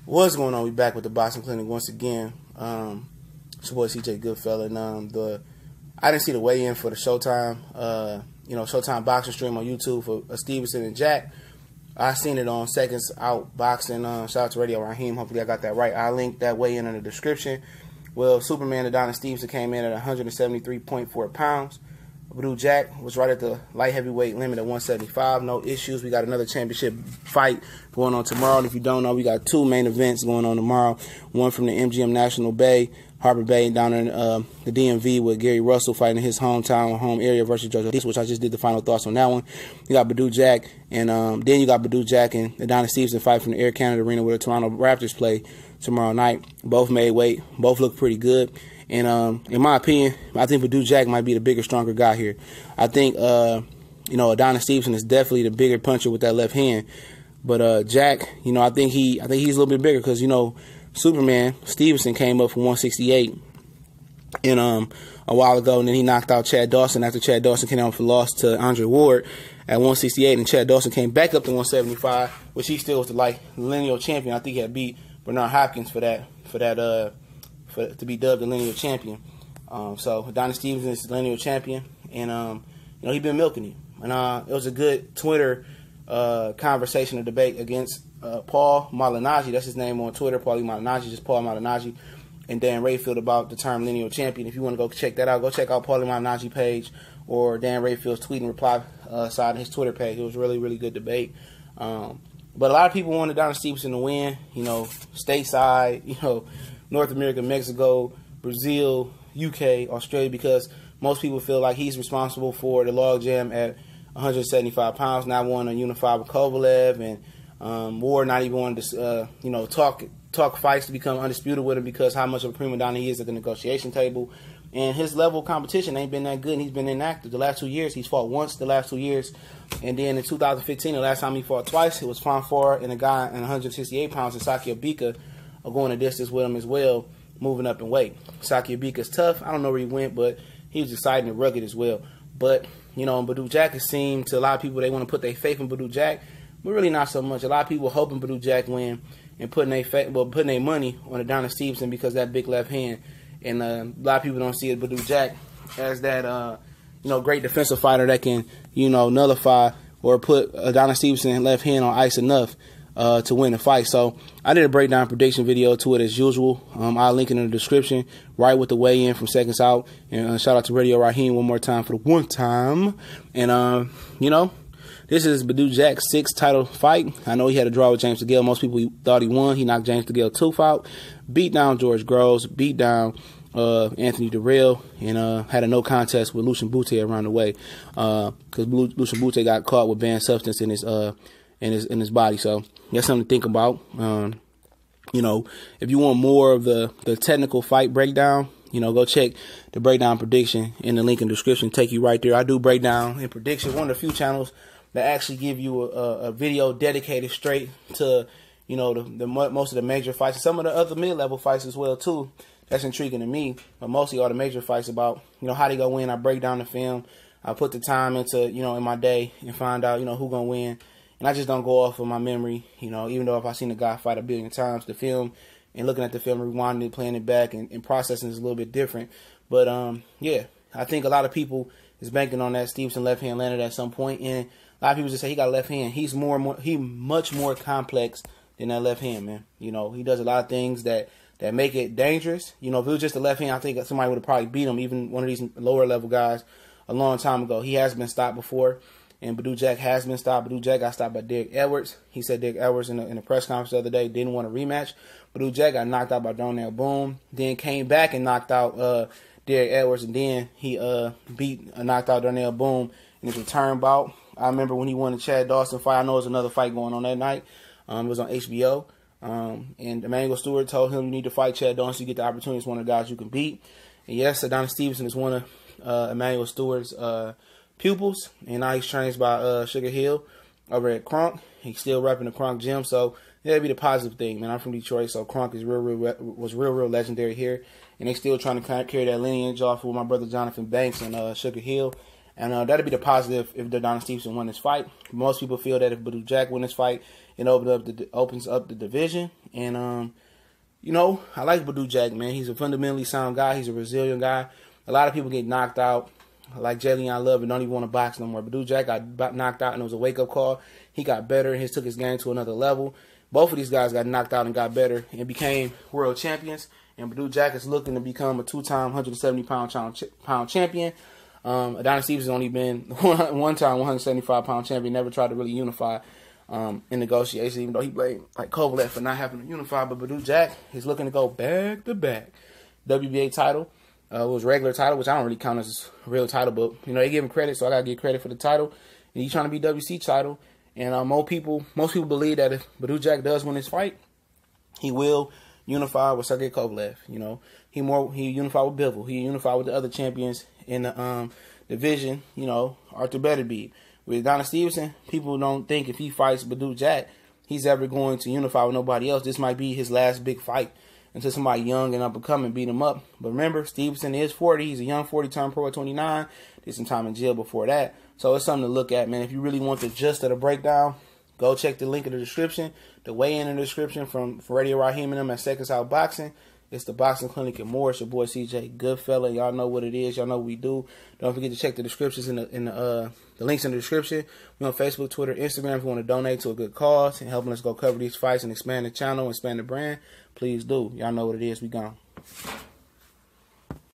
What's going on? We back with the Boxing Clinic once again. It's your boy CJ Goodfella, and I didn't see the weigh-in for the Showtime, Showtime boxing stream on YouTube for Stevenson and Jack. I seen it on Seconds Out Boxing. Shout out to Radio Raheem. Hopefully I got that right. I linked that weigh-in the description. Well, Superman Adonis Stevenson came in at 173.4 pounds. Badou Jack was right at the light heavyweight limit at 175. No issues. We got another championship fight going on tomorrow. And if you don't know, we got two main events going on tomorrow. One from the MGM National Bay, Harbor Bay, down in the DMV with Gary Russell fighting in his hometown or home area versus Adonis, which I just did the final thoughts on that one. You got Badou Jack, and then you got Badou Jack and Adonis Stevenson fight from the Air Canada Arena where the Toronto Raptors play tomorrow night. Both made weight. Both look pretty good. And in my opinion, I think Badou Jack might be the bigger, stronger guy here. I think Adonis Stevenson is definitely the bigger puncher with that left hand. But Jack, I think he's a little bit bigger because Superman Stevenson came up from 168 a while ago, and then he knocked out Chad Dawson after Chad Dawson came out for loss to Andre Ward at 168, and Chad Dawson came back up to 175, which he still was the lineal champion. I think he had beat Bernard Hopkins to be dubbed the lineal champion. So Adonis Stevenson is the lineal champion, and he's been milking him. And it was a good Twitter conversation or debate against Paul Malignaggi. That's his name on Twitter, Paulie Malignaggi, just Paul Malignaggi, and Dan Rayfield about the term lineal champion. If you want to go check that out, go check out Paulie Malignaggi page or Dan Rayfield's tweet and reply side of his Twitter page. It was a really, really good debate. But a lot of people wanted Adonis Stevenson to win, stateside, North America, Mexico, Brazil, UK, Australia, because most people feel like he's responsible for the logjam at 175 pounds, not wanting to unify with Kovalev, and Ward not even wanting to, talk fights to become undisputed with him because how much of a prima donna he is at the negotiation table. And his level of competition ain't been that good, and he's been inactive. The last 2 years, he's fought once the last 2 years. And then in 2015, the last time he fought twice, it was Fonfara and a guy in 168 pounds, and Saki Abika, are going the distance with him as well, moving up in weight. Saki Abika's tough. I don't know where he went, but he was exciting and rugged as well. But, Badou Jack has seemed to a lot of people, they want to put their faith in Badou Jack, but really not so much. A lot of people hoping Badou Jack win and putting their money on Adonis Stevenson because that big left hand. And a lot of people don't see Badou Jack as that, great defensive fighter that can, nullify or put Adonis Stevenson left hand on ice enough to win the fight. So I did a breakdown prediction video to it as usual. I'll link it in the description right with the weigh-in from Seconds Out. And shout out to Radio Raheem one more time for the one time. And, this is Badou Jack's 6th title fight. I know he had a draw with James DeGale. Most people thought he won. He knocked James DeGale tooth out, beat down George Groves, beat down Anthony Durrell, and had a no contest with Lucian Bute around the way because Lucian Bute got caught with banned substance in his body. So that's something to think about. If you want more of the technical fight breakdown, go check the breakdown prediction in the link in the description. Take you right there. I do breakdown and prediction. One of the few channels that actually give you a video dedicated straight to most of the major fights, and some of the other mid-level fights as well too. That's intriguing to me, but mostly all the major fights about how they gonna win. I break down the film. I put the time into in my day and find out who gonna win. And I just don't go off of my memory, even though if I've seen a guy fight a billion times, the film and looking at the film, rewinding it, playing it back, and processing is a little bit different. But, I think a lot of people is banking on that Stevenson left hand landed at some point, and a lot of people just say he got a left hand. He's much more complex than that left hand, man. He does a lot of things that make it dangerous. If it was just a left hand, I think somebody would have probably beat him, even one of these lower level guys, a long time ago. He has been stopped before. And Badou Jack has been stopped. Badou Jack got stopped by Derek Edwards. He said Derek Edwards in a press conference the other day didn't want a rematch. Badou Jack got knocked out by Donnell Boone. Then came back and knocked out Derek Edwards. And then he knocked out Donnell Boone in his return bout. I remember when he won the Chad Dawson fight. I know there's another fight going on that night. It was on HBO. And Emmanuel Stewart told him you need to fight Chad Dawson to get the opportunity. It's one of the guys you can beat. And yes, Adonis Stevenson is one of Emmanuel Stewart's pupils, and now he's trained by Sugar Hill over at Kronk. He's still repping the Kronk gym, so that'd be the positive thing, man. I'm from Detroit, so Kronk is was real legendary here, and they still trying to carry that lineage off with my brother Jonathan Banks and Sugar Hill And that'd be the positive if Adonis Stevenson won this fight. Most people feel that if Badou Jack win this fight, it opens up the division. And, you know, I like Badou Jack, man. He's a fundamentally sound guy. He's a resilient guy. A lot of people get knocked out, like Jalen Love, and don't even want to box no more. Badou Jack got knocked out, and it was a wake-up call. He got better, and took his game to another level. Both of these guys got knocked out and got better and became world champions. And Badou Jack is looking to become a 2-time 170-pound champion. Adonis Stevenson only been one-time 175-pound champion. Never tried to really unify in negotiations, even though he blamed like Kovalev for not having to unify. But Badou Jack is looking to go back to back. WBA title was regular title, which I don't really count as a real title, but you know they give him credit, so I gotta give credit for the title. And he's trying to be WC title. And most people believe that if Badou Jack does win this fight, he will unify with Sergey Kovalev. You know, he unify with Bivol. He unify with the other champions in the division. You know, Arthur Beterbiev. With Adonis Stevenson, people don't think if he fights Badou Jack, he's ever going to unify with nobody else. This might be his last big fight until somebody young and up and coming beat him up. But remember, Stevenson is 40. He's a young 40, turned pro at 29. Did some time in jail before that. So it's something to look at, man. If you really want the gist of the breakdown, go check the link in the description. The weigh-in in the description from Radio Raheem and them at Seconds Out Boxing. It's the Boxing Clinic in Moore. It's your boy CJ Goodfella. Y'all know what it is. Y'all know what we do. Don't forget to check the descriptions in the links in the description. We're on Facebook, Twitter, Instagram. If you want to donate to a good cause and helping us go cover these fights and expand the channel and expand the brand, please do. Y'all know what it is. We gone.